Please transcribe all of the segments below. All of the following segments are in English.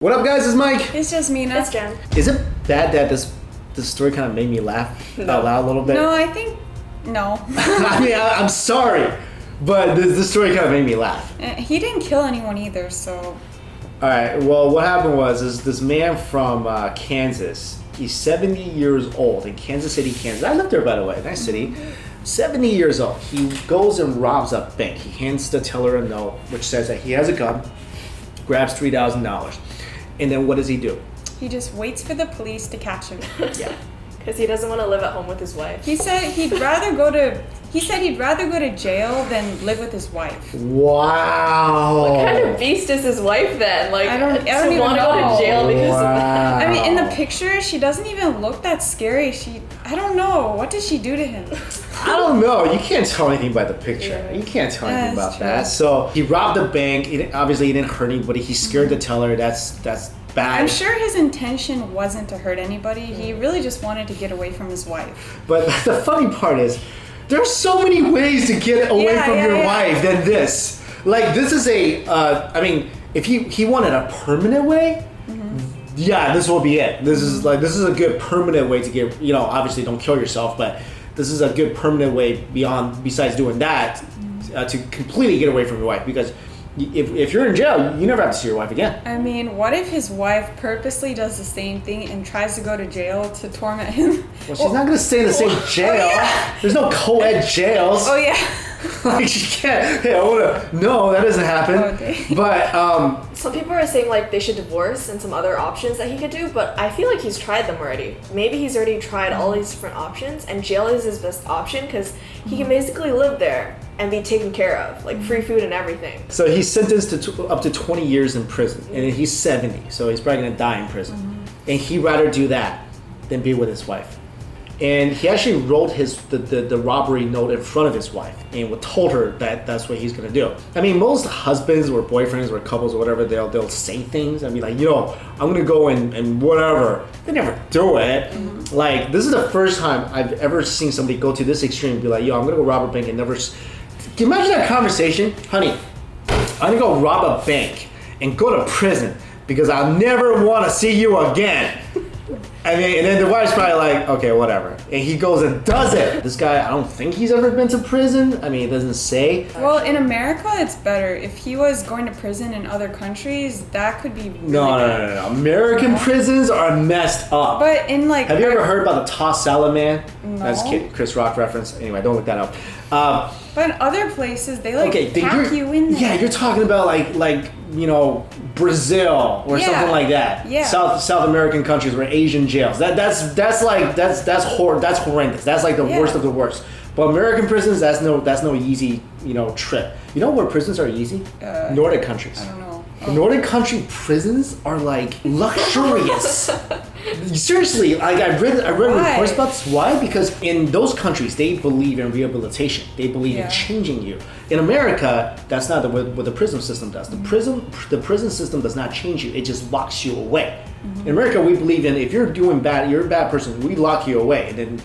What up, guys? It's Mike. It's just Mina. It's Jen. Is it bad that this story kind of made me laugh out loud a little bit? No, I think no. I mean, I'm sorry, but this story kind of made me laugh. He didn't kill anyone either, so. All right. Well, what happened was this man from Kansas. He's 70 years old in Kansas City, Kansas. I lived there, by the way. Nice city. 70 years old. He goes and robs a bank. He hands the teller a note which says that he has a gun, grabs $3,000. And then what does he do? He just waits for the police to catch him. Yeah. Because he doesn't want to live at home with his wife. He said he'd rather go to jail than live with his wife. Wow. What kind of beast is his wife then? Like, I don't even want to go know. to jail because of that. I mean, in the picture, she doesn't even look that scary. I don't know. What did she do to him? I don't know. You can't tell anything by the picture. Yeah. You can't tell anything That's about that. So he robbed the bank. Obviously, he didn't hurt anybody. He scared the teller. That's bad. I'm sure his intention wasn't to hurt anybody. He really just wanted to get away from his wife. But the funny part is, there are so many ways to get away from your wife than this. Like, this is I mean, if he wanted a permanent way, yeah, this will be it. This is a good permanent way to get, obviously don't kill yourself, but this is a good permanent way besides doing that, to completely get away from your wife. Because if you're in jail, you never have to see your wife again. I mean, what if his wife purposely does the same thing and tries to go to jail to torment him? Well, she's not going to stay in the same jail. yeah. There's no co-ed jails. Oh, yeah. Like, she can't. Hey, no, that doesn't happen. Okay. But Some people are saying like they should divorce and some other options that he could do, but I feel like he's tried them already. Maybe he's already tried all these different options, and jail is his best option because he can basically live there and be taken care of, like free food and everything. so he's sentenced to up to 20 years in prison, and he's 70, so he's probably gonna die in prison. And he'd rather do that than be with his wife. And he actually wrote the robbery note in front of his wife and told her that that's what he's gonna do. I mean, most husbands or boyfriends or couples or whatever, they'll say things and be like, I'm gonna go and whatever. They never do it. Like, this is the first time I've ever seen somebody go to this extreme and be like, I'm gonna go rob a bank and never. Can you imagine that conversation? Honey, I'm gonna go rob a bank and go to prison because I'll never want to see you again. And then the wife's probably like, okay, whatever. And he goes and does it. This guy, I don't think he's ever been to prison. I mean, it doesn't say. Well, in America, it's better. If he was going to prison in other countries, that could be really bad. No. American prisons are messed up. But in like... Have you ever heard about the tossed salad man? No. That's Chris Rock reference. Anyway, don't look that up. But in other places, they pack you're, you in there. Yeah, you're talking about like Brazil or something like that. Yeah. South American countries or Asian jails. That's horrendous. That's like the worst of the worst. But American prisons, that's no easy trip. You know where prisons are easy? Nordic countries. I don't know. Nordic country prisons are like luxurious. Seriously, like I read reports about this. Why? Because in those countries they believe in rehabilitation. They believe in changing you. In America, that's not what the prison system does. The prison system does not change you. It just locks you away. In America, we believe in if you're doing bad, you're a bad person. We lock you away, and then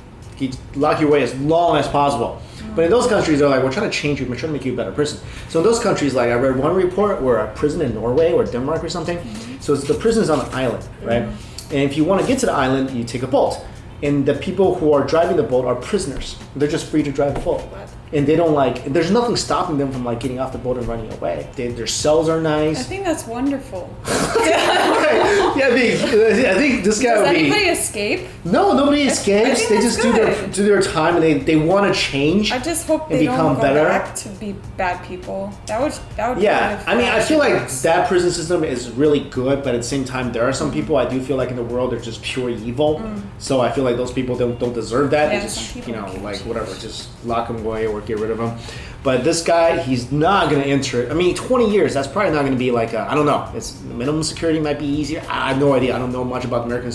lock you away as long as possible. But in those countries, they're like, we're trying to change you, we're trying to make you a better person. So in those countries, like I read one report where a prison in Norway or Denmark or something, so the prison's on an island, right? And if you want to get to the island, you take a boat. And the people who are driving the boat are prisoners. They're just free to drive the boat. What? And they don't there's nothing stopping them from getting off the boat and running away. Their cells are nice. I think that's wonderful. Yeah, I think this guy Does would be... anybody escape? No, nobody escapes. They just do their time, and they want to change. I just hope and they don't become go better. back to be bad people. That would Yeah, I mean, I feel like that prison system is really good, but at the same time, there are some people I do feel like in the world they're just pure evil. So I feel like those people don't deserve that. Yeah, They just some people whatever, just lock them away or get rid of them. But this guy, he's not going to enter it. I mean, 20 years, that's probably not going to be I don't know. It's minimum security might be easier. I have no idea. I don't know much about American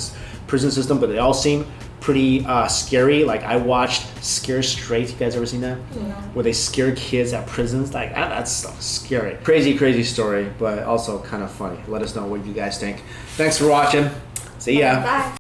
prison system, but they all seem pretty scary. Like I watched Scare Straight. You guys ever seen that? No. Where they scare kids at prisons. Like that stuff is scary. Crazy story, but also kind of funny. Let us know what you guys think. Thanks for watching. See ya. Bye.